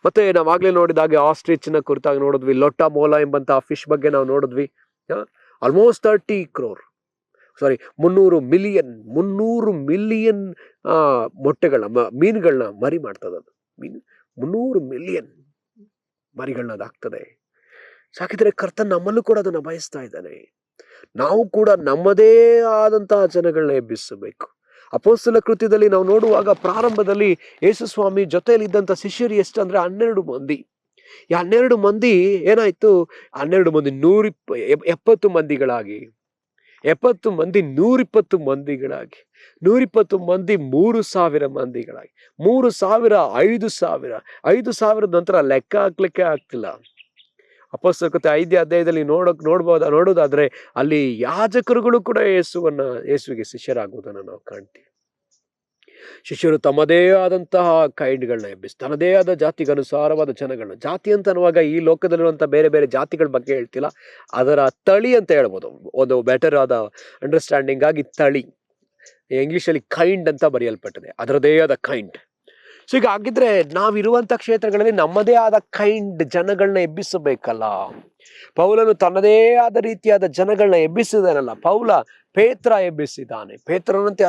ಮತ್ತೆ ನಾವಾಗಲೇ ನೋಡಿದಾಗೆ ಆಸ್ಟ್ರಿಚ್ನ ಕುರಿತಾಗಿ ನೋಡಿದ್ವಿ, ಲೊಟ್ಟ ಮೋಲ ಎಂಬಂತಹ ಫಿಶ್ ಬಗ್ಗೆ ನಾವು ನೋಡಿದ್ವಿ. ಆಲ್ಮೋಸ್ಟ್ 300 ಮಿಲಿಯನ್ ಮೀನುಗಳನ್ನ ಮರಿ ಮಾಡ್ತದೆ. ಅದು 300 ಮಿಲಿಯನ್ ಮರಿಗಳನ್ನ ಅದಾಗ್ತದೆ. ಸಾಕಿದ್ರೆ ಕರ್ತನ್ ನಮ್ಮಲ್ಲೂ ಕೂಡ ಅದನ್ನ ಬಯಸ್ತಾ ಇದ್ದಾನೆ. ನಾವು ಕೂಡ ನಮ್ಮದೇ ಆದಂತಹ ಜನಗಳನ್ನ ಎಬ್ಬಿಸಬೇಕು. ಅಪೊಸ್ತಲ ಕೃತ್ಯದಲ್ಲಿ ನಾವು ನೋಡುವಾಗ ಪ್ರಾರಂಭದಲ್ಲಿ ಯೇಸು ಸ್ವಾಮಿ ಜೊತೆಯಲ್ಲಿ ಇದ್ದಂಥ ಶಿಷ್ಯರು ಎಷ್ಟಂದ್ರೆ 12 ಮಂದಿ. ಈ 12 ಮಂದಿ ಏನಾಯ್ತು, 12 ಮಂದಿ 170 ಮಂದಿಗಳಾಗಿ, 70 ಮಂದಿ 120 ಮಂದಿಗಳಾಗಿ, 120 ಮಂದಿ 3000 ಮಂದಿಗಳಾಗಿ, 3000 5000, 5000 ನಂತರ ಲೆಕ್ಕ ಹಾಕ್ಲಿಕ್ಕೆ ಆಗ್ತಿಲ್ಲ. ಅಪೊಸ್ತಲ ಕೃತ್ಯ 5ನೇ ಅಧ್ಯಾಯದಲ್ಲಿ ನೋಡೋದಾದ್ರೆ ಅಲ್ಲಿ ಯಾಜಕರುಗಳು ಕೂಡ ಯೇಸುವಿಗೆ ಶಿಷ್ಯರಾಗುವುದನ್ನು ನಾವು ಕಾಣ್ತೀವಿ. ಶಿಷ್ಯರು ತಮ್ಮದೇ ಆದಂತಹ ಕೈಂಡ್ಗಳನ್ನ ತನ್ನದೇ ಆದ ಜಾತಿಗೆ ಅನುಸಾರವಾದ ಜನಗಳನ್ನ, ಜಾತಿ ಅಂತ ಅನ್ನುವಾಗ ಈ ಲೋಕದಲ್ಲಿರುವಂಥ ಬೇರೆ ಬೇರೆ ಜಾತಿಗಳ ಬಗ್ಗೆ ಹೇಳ್ತಿಲ್ಲ, ಅದರ ತಳಿ ಅಂತ ಹೇಳ್ಬೋದು. ಒಂದು ಬೆಟರ್ ಆದ ಅಂಡರ್ಸ್ಟ್ಯಾಂಡಿಂಗ್ ಆಗಿ ತಳಿ, ಇಂಗ್ಲಿಷಲ್ಲಿ ಕೈಂಡ್ ಅಂತ ಬರೆಯಲ್ಪಟ್ಟಿದೆ, ಅದರದೇ ಆದ ಕೈಂಡ್. ಸೊ ಈಗ ಆಗಿದ್ರೆ ನಾವಿರುವಂಥ ಕ್ಷೇತ್ರಗಳಲ್ಲಿ ನಮ್ಮದೇ ಆದ ಕೈಂಡ್ ಜನಗಳನ್ನ ಎಬ್ಬಿಸಬೇಕಲ್ಲ. ಪೌಲನು ತನ್ನದೇ ಆದ ರೀತಿಯಾದ ಜನಗಳನ್ನ ಎಬ್ಬಿಸಿದಾನಲ್ಲ. ಪೇತ್ರ ಎಬ್ಬಿಸಿದ್ದಾನೆ, ಪೇತ್ರನಂತೆ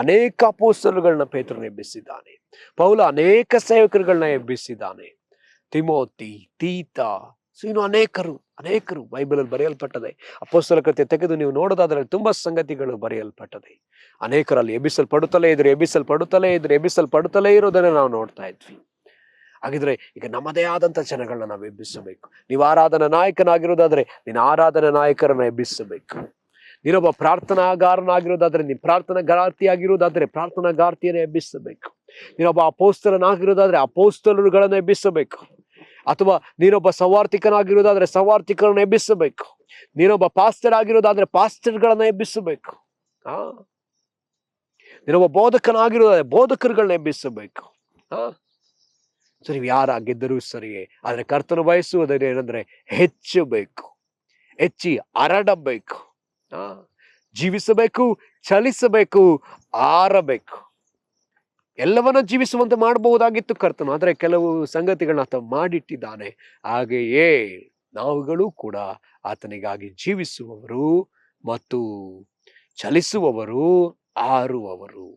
ಅನೇಕ ಅಪೊಸ್ತಲರುಗಳನ್ನ ಪೇತ್ರನ ಎಬ್ಬಿಸಿದ್ದಾನೆ. ಪೌಲ ಅನೇಕ ಸೇವಕರುಗಳನ್ನ ಎಬ್ಬಿಸಿದ್ದಾನೆ, ತಿಮೋತಿ, ತೀತ, ಸೊ ಇನ್ನು ಅನೇಕರು ಬೈಬಲಲ್ಲಿ ಬರೆಯಲ್ಪಟ್ಟದೆ. ಅಪೊಸ್ತಲ ಕೃತ್ಯ ತೆಗೆದು ನೀವು ನೋಡೋದಾದ್ರೆ ತುಂಬಾ ಸಂಗತಿಗಳು ಬರೆಯಲ್ಪಟ್ಟದೆ. ಅನೇಕರಲ್ಲಿ ಎಬ್ಬಿಸಲ್ಪಡುತ್ತಲೇ ಇರೋದನ್ನ ನಾವು ನೋಡ್ತಾ ಇದ್ವಿ. ಹಾಗಿದ್ರೆ ಈಗ ನಮ್ಮದೇ ಆದಂತ ಜನಗಳನ್ನ ನಾವು ಎಬ್ಬಿಸಬೇಕು. ನೀವು ಆರಾಧನಾ ನಾಯಕನಾಗಿರೋದಾದ್ರೆ ನಿನ್ನ ಆರಾಧನಾ ನಾಯಕರನ್ನ ಎಬ್ಬಿಸಬೇಕು. ನೀನೊಬ್ಬ ಪ್ರಾರ್ಥನಾಗಾರನಾಗಿರೋದಾದ್ರೆ ನೀನು ಪ್ರಾರ್ಥನಾಗಾರ್ತಿಯಾಗಿರೋದಾದ್ರೆ ಪ್ರಾರ್ಥನಾಗಾರ್ತಿಯನ್ನ ಎಬ್ಬಿಸಬೇಕು. ನೀನೊಬ್ಬ ಅಪೋಸ್ತಲನಾಗಿರೋದಾದ್ರೆ ಅಪೋಸ್ತಲರುಗಳನ್ನ ಎಬ್ಬಿಸಬೇಕು. ಅಥವಾ ನೀನೊಬ್ಬ ಸವಾರ್ಥಿಕನಾಗಿರೋದಾದ್ರೆ ಸವಾರ್ಥಿಕರನ್ನ ಎಬ್ಬಿಸಬೇಕು. ನೀನೊಬ್ಬ ಪಾಸ್ಟರ್ ಆಗಿರೋದಾದ್ರೆ ಪಾಸ್ಟರ್ಗಳನ್ನ ಎಬ್ಬಿಸಬೇಕು. ನೀನೊಬ್ಬ ಬೋಧಕನಾಗಿರೋದಾದ್ರೆ ಬೋಧಕರುಗಳನ್ನ ಎಬ್ಬಿಸಬೇಕು. ಸೊ ನೀವು ಯಾರಾಗಿದ್ದರೂ ಸರಿಯೇ, ಆದ್ರೆ ಕರ್ತನು ಬಯಸುವುದೇ ಏನಂದ್ರೆ ಹೆಚ್ಚಬೇಕು, ಹೆಚ್ಚಿ ಹರಡಬೇಕು, ಜೀವಿಸಬೇಕು, ಚಲಿಸಬೇಕು, ಆರಬೇಕು. ಎಲ್ಲವನ್ನ ಜೀವಿಸುವಂತೆ ಮಾಡಬಹುದಾಗಿತ್ತು ಕರ್ತನು, ಆದ್ರೆ ಕೆಲವು ಸಂಗತಿಗಳನ್ನ ಆತ ಮಾಡಿಟ್ಟಿದ್ದಾನೆ. ಹಾಗೆಯೇ ನಾವುಗಳು ಕೂಡ ಆತನಿಗಾಗಿ ಜೀವಿಸುವವರು ಮತ್ತು ಚಲಿಸುವವರು, ಆರುವವರು.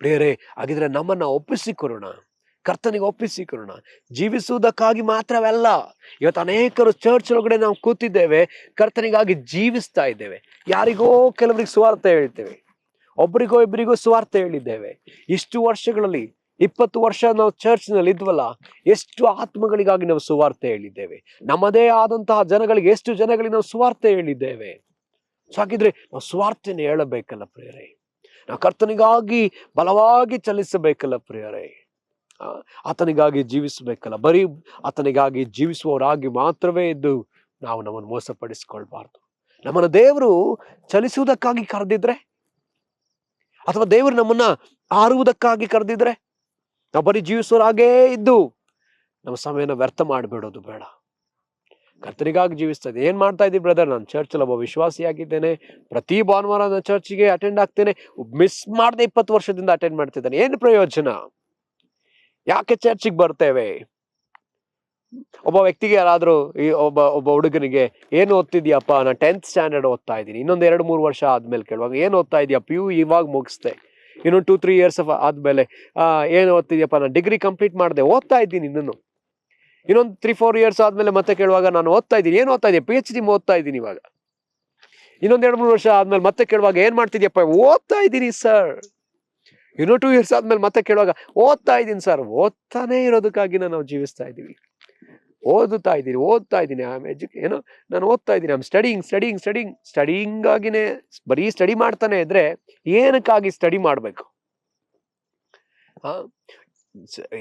ಪ್ರಿಯರೇ, ಹಾಗಿದ್ರೆ ನಮ್ಮನ್ನ ಒಪ್ಪಿಸಿಕೊರೋಣ, ಕರ್ತನಿಗೆ ಒಪ್ಪಿಸಿಕೊರೋಣ. ಜೀವಿಸುವುದಕ್ಕಾಗಿ ಮಾತ್ರವಲ್ಲ. ಇವತ್ತು ಅನೇಕರು ಚರ್ಚ್ ಒಳಗಡೆ ನಾವು ಕೂತಿದ್ದೇವೆ, ಕರ್ತನಿಗಾಗಿ ಜೀವಿಸ್ತಾ ಇದ್ದೇವೆ. ಯಾರಿಗೋ ಕೆಲವರಿಗೆ ಸುವಾರ್ತೆ ಹೇಳ್ತೇವೆ, ಒಬ್ಬರಿಗೋ ಇಬ್ಬರಿಗೋ ಸುವಾರ್ತೆ ಹೇಳಿದ್ದೇವೆ. ಇಷ್ಟು ವರ್ಷಗಳಲ್ಲಿ 20 ವರ್ಷ ನಾವು ಚರ್ಚ್ ನಲ್ಲಿ ಇದ್ವಲ್ಲ, ಎಷ್ಟು ಆತ್ಮಗಳಿಗಾಗಿ ನಾವು ಸುವಾರ್ತೆ ಹೇಳಿದ್ದೇವೆ. ನಮ್ಮದೇ ಆದಂತಹ ಜನಗಳಿಗೆ ಎಷ್ಟು ಜನಗಳಿಗೆ ನಾವು ಸುವಾರ್ತೆ ಹೇಳಿದ್ದೇವೆ. ಹಾಗಿದ್ರೆ ನಾವು ಸುವಾರ್ತೆನ ಹೇಳಬೇಕಲ್ಲ ಪ್ರಿಯರೇ. ನಾವು ಕರ್ತನಿಗಾಗಿ ಬಲವಾಗಿ ಚಲಿಸಬೇಕಲ್ಲ ಪ್ರಿಯರೇ. ಆತನಿಗಾಗಿ ಜೀವಿಸಬೇಕಲ್ಲ. ಬರೀ ಆತನಿಗಾಗಿ ಜೀವಿಸುವವರಾಗಿ ಮಾತ್ರವೇ ಇದ್ದು ನಾವು ನಮ್ಮನ್ನು ಮೋಸಪಡಿಸಿಕೊಳ್ಬಾರ್ದು. ನಮ್ಮನ್ನ ದೇವರು ಚಲಿಸುವುದಕ್ಕಾಗಿ ಕರೆದಿದ್ರೆ, ಅಥವಾ ದೇವರು ನಮ್ಮನ್ನ ಆರುವುದಕ್ಕಾಗಿ ಕರೆದಿದ್ರೆ, ನಾವು ಬರೀ ಜೀವಿಸೋರಾಗೇ ಇದ್ದು ನಮ್ಮ ಸಮಯನ ವ್ಯರ್ಥ ಮಾಡಿಬಿಡೋದು ಬೇಡ. ಕರ್ತನಿಗಾಗಿ ಜೀವಿಸ್ತಾ ಇದ್ದೆ. ಏನ್ ಮಾಡ್ತಾ ಇದ್ದೀವಿ ಬ್ರದರ್? ನಾನು ಚರ್ಚಲ್ಲಿ ಒಬ್ಬ ವಿಶ್ವಾಸಿಯಾಗಿದ್ದೇನೆ, ಪ್ರತಿ ಭಾನುವಾರ ನಾನು ಚರ್ಚ್ಗೆ ಅಟೆಂಡ್ ಆಗ್ತೇನೆ, ಮಿಸ್ ಮಾಡದೆ 20 ವರ್ಷದಿಂದ ಅಟೆಂಡ್ ಮಾಡ್ತಿದ್ದೇನೆ. ಏನು ಪ್ರಯೋಜನ? ಯಾಕೆ ಚರ್ಚಿಗೆ ಬರ್ತೇವೆ? ಒಬ್ಬ ವ್ಯಕ್ತಿಗೆ ಯಾರಾದ್ರೂ ಒಬ್ಬ ಹುಡುಗನಿಗೆ ಏನು ಓದ್ತಿದ್ಯಪ್ಪ? ನಾನು 10th ಸ್ಟ್ಯಾಂಡರ್ಡ್ ಓದ್ತಾ ಇದ್ದೀನಿ. ಇನ್ನೊಂದು 2-3 ವರ್ಷ ಆದ್ಮೇಲೆ ಕೇಳುವಾಗ ಏನು ಓದ್ತಾ ಇದೀಯ? PU ಇವಾಗ ಮುಗಿಸ್ದೆ. ಇನ್ನೊಂದು 2-3 ಇಯರ್ಸ್ ಆದ್ಮೇಲೆ ಏನು ಓದ್ತಿದ್ಯಪ್ಪ? ನಾನು ಡಿಗ್ರಿ ಕಂಪ್ಲೀಟ್ ಮಾಡಿದೆ, ಓದ್ತಾ ಇದ್ದೀನಿ. ಇನ್ನೊಂದು 3-4 ಇಯರ್ಸ್ ಆದ್ಮೇಲೆ ಮತ್ತೆ ಕೇಳುವಾಗ ನಾನು ಓದ್ತಾ ಇದ್ದೀನಿ. ಏನು ಓದ್ತಾ ಇದೆಯಾ? PhD ಓದ್ತಾ ಇದ್ದೀನಿ ಇವಾಗ. ಇನ್ನೊಂದು 2-3 ವರ್ಷ ಆದ್ಮೇಲೆ ಮತ್ತೆ ಕೇಳುವಾಗ ಏನ್ ಮಾಡ್ತಿದ್ಯಪ್ಪ? ಓದ್ತಾ ಇದ್ದೀನಿ ಸರ್. ಇನ್ನೂ 2 ಇಯರ್ಸ್ ಆದ್ಮೇಲೆ ಮತ್ತೆ ಕೇಳುವಾಗ ಓದ್ತಾ ಇದ್ದೀನಿ ಸರ್. ಓದ್ತಾನೆ ಇರೋದಕ್ಕಾಗಿ ನಾವು ಜೀವಿಸ್ತಾ ಇದ್ದೀವಿ. ಓದ್ತಾ ಇದ್ದೀನಿ ಏನೋ ನಾನು ಓದ್ತಾ ಇದ್ದೀನಿ. ಸ್ಟಡಿಂಗ್ ಆಗಿನೇ ಬರೀ ಸ್ಟಡಿ ಮಾಡ್ತಾನೆ ಇದ್ರೆ ಏನಕ್ಕಾಗಿ ಸ್ಟಡಿ ಮಾಡ್ಬೇಕು?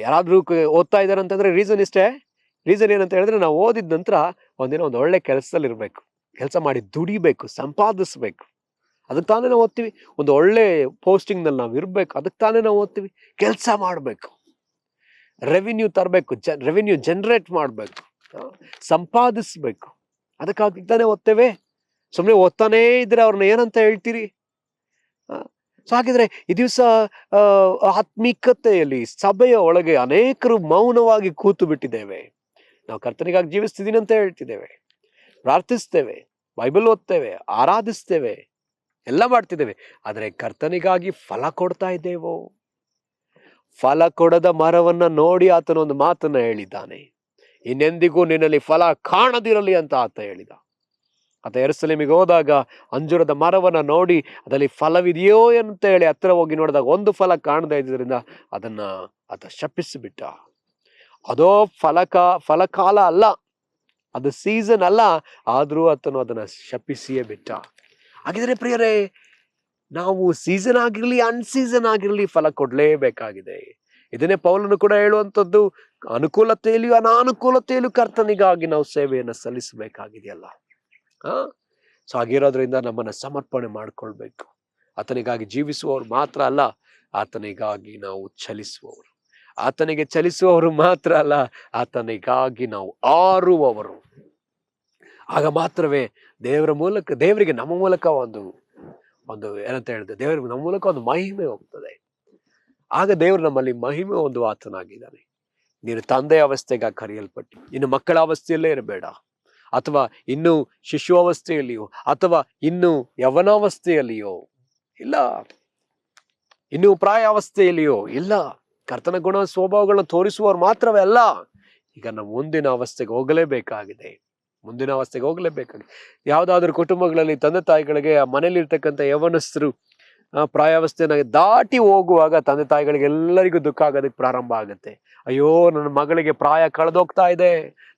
ಯಾರಾದ್ರೂ ಓದ್ತಾ ಇದಾರೆ ಅಂತಂದ್ರೆ ರೀಸನ್ ಏನಂತ ಹೇಳಿದ್ರೆ, ನಾವು ಓದಿದ ನಂತರ ಒಂದಿನ ಒಂದು ಒಳ್ಳೆ ಕೆಲಸದಲ್ಲಿ ಇರ್ಬೇಕು, ಕೆಲಸ ಮಾಡಿ ದುಡಿಬೇಕು, ಸಂಪಾದಿಸ್ಬೇಕು. ಅದಕ್ಕೆ ತಾನೇ ನಾವು ಓದ್ತೀವಿ. ಒಂದು ಒಳ್ಳೆ ಪೋಸ್ಟಿಂಗ್ ನಲ್ಲಿ ನಾವು ಇರ್ಬೇಕು, ಅದಕ್ಕೆ ತಾನೇ ನಾವು ಓದ್ತೀವಿ. ಕೆಲಸ ಮಾಡ್ಬೇಕು, ರೆವಿನ್ಯೂ ತರಬೇಕು, ರೆವಿನ್ಯೂ ಜನರೇಟ್ ಮಾಡ್ಬೇಕು, ಸಂಪಾದಿಸ್ಬೇಕು. ಅದಕ್ಕಾಗಿ ತಾನೇ ಓದ್ತೇವೆ. ಸುಮ್ಮನೆ ಓದ್ತಾನೇ ಇದ್ರೆ ಅವ್ರನ್ನ ಏನಂತ ಹೇಳ್ತೀರಿ? ಸೊ ಹಾಗಿದ್ರೆ ಈ ದಿವಸ ಆತ್ಮಿಕತೆಯಲ್ಲಿ ಸಭೆಯ ಒಳಗೆ ಅನೇಕರು ಮೌನವಾಗಿ ಕೂತು ಬಿಟ್ಟಿದ್ದೇವೆ. ನಾವು ಕರ್ತನಿಗಾಗಿ ಜೀವಿಸ್ತಿದ್ದೀನಿ ಅಂತ ಹೇಳ್ತಿದ್ದೇವೆ, ಪ್ರಾರ್ಥಿಸ್ತೇವೆ, ಬೈಬಲ್ ಓದ್ತೇವೆ, ಆರಾಧಿಸ್ತೇವೆ, ಎಲ್ಲ ಮಾಡ್ತಿದ್ದೇವೆ. ಆದ್ರೆ ಕರ್ತನಿಗಾಗಿ ಫಲ ಕೊಡ್ತಾ ಇದ್ದೇವೋ? ಫಲ ಕೊಡದ ಮರವನ್ನ ನೋಡಿ ಆತನ ಒಂದು ಮಾತನ್ನ ಹೇಳಿದ್ದಾನೆ, ಇನ್ನೆಂದಿಗೂ ನಿನ್ನಲ್ಲಿ ಫಲ ಕಾಣದಿರಲಿ ಅಂತ ಆತ ಹೇಳಿದ. ಆತ ಯೆರೂಸಲೇಮಿಗೆ ಹೋದಾಗ ಅಂಜೂರದ ಮರವನ್ನ ನೋಡಿ ಅದರಲ್ಲಿ ಫಲವಿದೆಯೋ ಅಂತ ಹೇಳಿ ಹತ್ರ ಹೋಗಿ ನೋಡಿದಾಗ ಒಂದು ಫಲ ಕಾಣದೇ ಇದ್ರಿಂದ ಅದನ್ನ ಆತ ಶಪಿಸಿಬಿಟ್ಟ. ಅದೋ ಫಲಕಾಲ ಅಲ್ಲ, ಅದು ಸೀಸನ್ ಅಲ್ಲ, ಆದ್ರೂ ಆತನು ಅದನ್ನ ಶಪಿಸಿಯೇ ಬಿಟ್ಟ. ಹಾಗಿದ್ರೆ ಪ್ರಿಯರೇ, ನಾವು ಸೀಸನ್ ಆಗಿರ್ಲಿ ಅನ್ಸೀಸನ್ ಆಗಿರ್ಲಿ ಫಲ ಕೊಡ್ಲೇಬೇಕಾಗಿದೆ. ಇದನ್ನೇ ಪೌಲನು ಕೂಡ ಹೇಳುವಂಥದ್ದು, ಅನುಕೂಲತೆಯಲ್ಲಿಯೂ ಅನಾನುಕೂಲತೆಯಲ್ಲೂ ಕರ್ತನಿಗಾಗಿ ನಾವು ಸೇವೆಯನ್ನು ಸಲ್ಲಿಸಬೇಕಾಗಿದೆಯಲ್ಲ. ಸೊ ಹಾಗಿರೋದ್ರಿಂದ ನಮ್ಮನ್ನ ಸಮರ್ಪಣೆ ಮಾಡ್ಕೊಳ್ಬೇಕು. ಆತನಿಗಾಗಿ ಜೀವಿಸುವವರು ಮಾತ್ರ ಅಲ್ಲ, ಆತನಿಗಾಗಿ ನಾವು ಚಲಿಸುವವರು. ಆತನಿಗೆ ಚಲಿಸುವವರು ಮಾತ್ರ ಅಲ್ಲ, ಆತನಿಗಾಗಿ ನಾವು ಆರುವವರು. ಆಗ ಮಾತ್ರವೇ ದೇವರಿಗೆ ನಮ್ಮ ಮೂಲಕ ಒಂದು ಏನಂತ ಹೇಳಿದ್ರೆ, ದೇವರಿಗೆ ನಮ್ಮ ಮೂಲಕ ಒಂದು ಮಹಿಮೆ ಹೋಗ್ತದೆ. ಆಗ ದೇವರು ನಮ್ಮಲ್ಲಿ ಮಹಿಮೆ ಒಂದು ಆತನಾಗಿದ್ದಾನೆ. ನೀನು ತಂದೆಯ ಅವಸ್ಥೆಗಾಗಿ ಕರೆಯಲ್ಪಟ್ಟು ಇನ್ನು ಮಕ್ಕಳ ಅವಸ್ಥೆಯಲ್ಲೇ ಇರಬೇಡ, ಅಥವಾ ಇನ್ನು ಶಿಶು ಅವಸ್ಥೆಯಲ್ಲಿಯೋ, ಅಥವಾ ಇನ್ನು ಯವನಾವಸ್ಥೆಯಲ್ಲಿಯೋ ಇಲ್ಲ, ಇನ್ನು ಪ್ರಾಯಾವಸ್ಥೆಯಲ್ಲಿಯೋ ಇಲ್ಲ. ಕರ್ತನ ಗುಣ ಸ್ವಭಾವಗಳನ್ನು ತೋರಿಸುವವರು ಮಾತ್ರವೇ ಅಲ್ಲ, ಈಗ ನಾವು ಮುಂದಿನ ಅವಸ್ಥೆಗೆ ಹೋಗಲೇಬೇಕಾಗಿದೆ. ಮುಂದಿನ ಅವಸ್ಥೆಗೆ ಹೋಗ್ಲೇಬೇಕಾಗಿ. ಯಾವುದಾದ್ರೂ ಕುಟುಂಬಗಳಲ್ಲಿ ತಂದೆ ತಾಯಿಗಳಿಗೆ ಆ ಮನೇಲಿರ್ತಕ್ಕಂಥ ಯವನಸ್ಥರು ಪ್ರಾಯಾವಸ್ಥೆನ ದಾಟಿ ಹೋಗುವಾಗ ತಂದೆ ತಾಯಿಗಳಿಗೆ ಎಲ್ಲರಿಗೂ ದುಃಖ ಆಗೋದಕ್ಕೆ ಪ್ರಾರಂಭ ಆಗುತ್ತೆ. ಅಯ್ಯೋ, ನನ್ನ ಮಗಳಿಗೆ ಪ್ರಾಯ ಕಳೆದೋಗ್ತಾ ಇದೆ,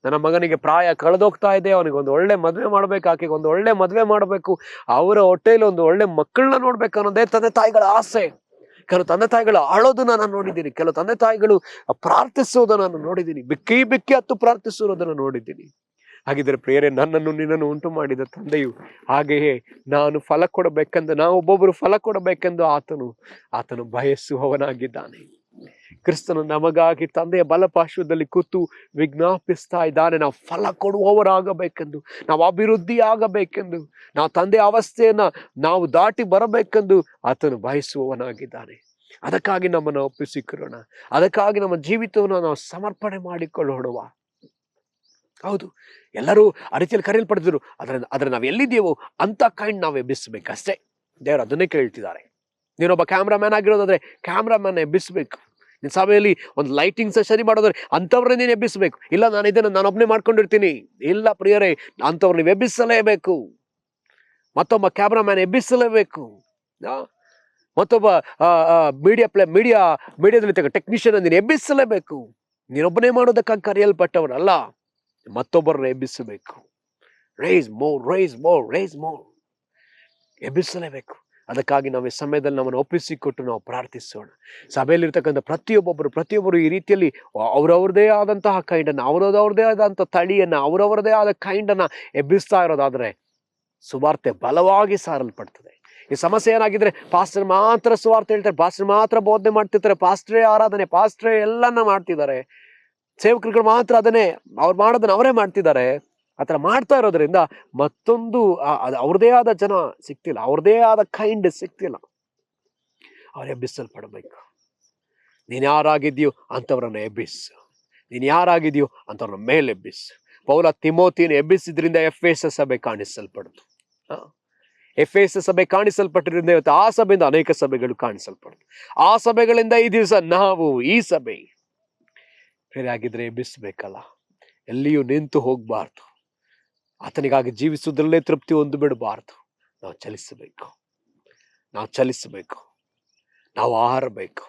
ನನ್ನ ಮಗನಿಗೆ ಪ್ರಾಯ ಕಳೆದೋಗ್ತಾ ಇದೆ, ಅವನಿಗೆ ಒಂದು ಒಳ್ಳೆ ಮದುವೆ ಮಾಡ್ಬೇಕು, ಆಕೆಗೆ ಒಂದು ಒಳ್ಳೆ ಮದುವೆ ಮಾಡಬೇಕು, ಅವರ ಹೊಟ್ಟೆಯಲ್ಲಿ ಒಂದು ಒಳ್ಳೆ ಮಕ್ಕಳನ್ನ ನೋಡ್ಬೇಕು ಅನ್ನೋದೇ ತಂದೆ ತಾಯಿಗಳ ಆಸೆ. ಕೆಲವು ತಂದೆ ತಾಯಿಗಳು ಆಳೋದನ್ನ ನಾನು ನೋಡಿದ್ದೀನಿ, ಕೆಲವು ತಂದೆ ತಾಯಿಗಳು ಪ್ರಾರ್ಥಿಸೋದನ್ನ ನಾನು ನೋಡಿದ್ದೀನಿ, ಬಿಕ್ಕಿ ಬಿಕ್ಕಿ ಹತ್ತು ಪ್ರಾರ್ಥಿಸೋದನ್ನ ನೋಡಿದ್ದೀನಿ. ಹಾಗಿದ್ರೆ ಪ್ರಿಯರೇ, ನನ್ನನ್ನು ನಿನ್ನನ್ನು ಉಂಟು ಮಾಡಿದ ತಂದೆಯು ಹಾಗೆಯೇ ನಾನು ಫಲ ಕೊಡಬೇಕೆಂದು, ನಾವು ಒಬ್ಬೊಬ್ಬರು ಫಲ ಕೊಡಬೇಕೆಂದು ಆತನು ಬಯಸುವವನಾಗಿದ್ದಾನೆ. ಕ್ರಿಸ್ತನು ನಮಗಾಗಿ ತಂದೆಯ ಬಲಪಾರ್ಶ್ವದಲ್ಲಿ ಕೂತು ವಿಜ್ಞಾಪಿಸ್ತಾ ಇದ್ದಾನೆ. ನಾವು ಫಲ ಕೊಡುವವರಾಗಬೇಕೆಂದು, ನಾವು ಅಭಿವೃದ್ಧಿ ಆಗಬೇಕೆಂದು, ನಾವು ತಂದೆಯ ಅವಸ್ಥೆಯನ್ನ ನಾವು ದಾಟಿ ಬರಬೇಕೆಂದು ಆತನು ಬಯಸುವವನಾಗಿದ್ದಾನೆ. ಅದಕ್ಕಾಗಿ ನಮ್ಮನ್ನು ಒಪ್ಪಿಸಿಕೊಳ್ಳೋಣ, ಅದಕ್ಕಾಗಿ ನಮ್ಮ ಜೀವಿತವನ್ನು ನಾವು ಸಮರ್ಪಣೆ ಮಾಡಿಕೊಳ್ಳೋಣ. ಹೌದು, ಎಲ್ಲರೂ ಆ ರೀತಿಯಲ್ಲಿ ಕರೆಯಲ್ಪಡ್ತಿದ್ರು. ಆದ್ರೆ ನಾವು ಎಲ್ಲಿದ್ದೀವೋ ಅಂತ ಕೈಂಡ್ ನಾವು ಎಬ್ಬಿಸ್ಬೇಕಷ್ಟೇ. ದೇವರು ಅದನ್ನೇ ಕೇಳ್ತಿದ್ದಾರೆ. ನೀನೊಬ್ಬ ಕ್ಯಾಮ್ರಾಮ್ಯಾನ್ ಆಗಿರೋದಾದ್ರೆ ಕ್ಯಾಮ್ರಾಮ್ಯಾನ್ ಎಬ್ಬಿಸ್ಬೇಕು. ನಿನ್ನ ಸಭೆಯಲ್ಲಿ ಒಂದು ಲೈಟಿಂಗ್ ಸರಿ ಮಾಡೋದ್ರೆ ಅಂಥವ್ರನ್ನೇ ನೀನು ಎಬ್ಬಿಸ್ಬೇಕು. ಇಲ್ಲ, ನಾನು ಒಬ್ಬನೇ ಮಾಡ್ಕೊಂಡಿರ್ತೀನಿ, ಇಲ್ಲ ಪ್ರಿಯರೇ, ಅಂಥವ್ರು ನೀವು ಎಬ್ಬಿಸಲೇಬೇಕು. ಮತ್ತೊಬ್ಬ ಕ್ಯಾಮ್ರಾಮ್ಯಾನ್ ಎಬ್ಬಿಸಲೇಬೇಕು. ಮತ್ತೊಬ್ಬ ಮೀಡಿಯಾದಲ್ಲಿ ಟೆಕ್ನಿಷಿಯನ್ ನೀನು ಎಬ್ಬಿಸಲೇಬೇಕು. ನೀನೊಬ್ಬನೇ ಮಾಡೋದಕ್ಕಾಗಿ ಕರೆಯಲ್ಪಟ್ಟವರಲ್ಲ, ಮತ್ತೊಬ್ಬರನ್ನ ಎಬ್ಬಿಸಬೇಕು. Rice more ಎಬ್ಬಿಸಲೇಬೇಕು. ಅದಕ್ಕಾಗಿ ನಾವು ಈ ಸಮಯದಲ್ಲಿ ನಮ್ಮನ್ನು ಒಪ್ಪಿಸಿಕೊಟ್ಟು ನಾವು ಪ್ರಾರ್ಥಿಸೋಣ. ಸಭೆಯಲ್ಲಿರ್ತಕ್ಕಂಥ ಪ್ರತಿಯೊಬ್ಬರು ಈ ರೀತಿಯಲ್ಲಿ ಅವರವ್ರದೇ ಆದಂತಹ ಕೈಂಡನ್ನು, ಅವರವ್ರದೇ ಆದಂಥ ತಳಿಯನ್ನು, ಅವರವ್ರದೇ ಆದ ಕೈಂಡನ್ನು ಎಬ್ಬಿಸ್ತಾ ಇರೋದಾದ್ರೆ ಸುವಾರ್ತೆ ಬಲವಾಗಿ ಸಾರಲ್ಪಡ್ತದೆ. ಈ ಸಮಸ್ಯೆ ಏನಾಗಿದ್ರೆ ಪಾಸ್ಟರ್ ಮಾತ್ರ ಸುವಾರ್ತೆ ಹೇಳ್ತಾರೆ, ಪಾಸ್ಟರ್ ಮಾತ್ರ ಬೋಧನೆ ಮಾಡ್ತಿರ್ತಾರೆ, ಪಾಸ್ಟ್ರೇ ಆರಾಧನೆ, ಪಾಸ್ಟ್ರೇ ಎಲ್ಲನ್ನ ಮಾಡ್ತಿದ್ದಾರೆ, ಸೇವಕರುಗಳು ಮಾತ್ರ ಅದನ್ನೇ ಅವ್ರು ಮಾಡೋದನ್ನ ಅವರೇ ಮಾಡ್ತಿದ್ದಾರೆ. ಆ ಥರ ಮಾಡ್ತಾ ಇರೋದ್ರಿಂದ ಮತ್ತೊಂದು ಅವ್ರದೇ ಆದ ಜನ ಸಿಗ್ತಿಲ್ಲ, ಅವ್ರದೇ ಆದ ಕೈಂಡ್ ಸಿಗ್ತಿಲ್ಲ. ಅವ್ರು ಎಬ್ಬಿಸಲ್ಪಡಬೇಕು. ನೀನು ಯಾರಾಗಿದ್ಯೋ ಅಂಥವ್ರನ್ನ ಎಬ್ಬಿಸು, ನೀನು ಯಾರಾಗಿದ್ಯೋ ಅಂಥವ್ರನ್ನ ಮೇಲೆ ಎಬ್ಬಿಸು. ಪೌಲ ತಿಮೋತಿನ ಎಬ್ಬಿಸಿದ್ರಿಂದ ಎಫೆಸ ಸಭೆ ಕಾಣಿಸಲ್ಪಡ್ತು. ಎಫೆಸ ಸಭೆ ಕಾಣಿಸಲ್ಪಟ್ಟಿದ್ರಿಂದ ಇವತ್ತು ಆ ಸಭೆಯಿಂದ ಅನೇಕ ಸಭೆಗಳು ಕಾಣಿಸಲ್ಪಡ್ತು. ಆ ಸಭೆಗಳಿಂದ ಈ ದಿವಸ ನಾವು ಈ ಸಭೆ ಆಗಿದ್ರೆ ಎಬ್ಬಿಸ್ಬೇಕಲ್ಲ, ಎಲ್ಲಿಯೂ ನಿಂತು ಹೋಗ್ಬಾರ್ದು. ಆತನಿಗಾಗಿ ಜೀವಿಸುವುದರಲ್ಲೇ ತೃಪ್ತಿ ಹೊಂದು ಬಿಡಬಾರ್ದು. ನಾವು ಚಲಿಸಬೇಕು, ನಾವು ಆಹಾರಬೇಕು.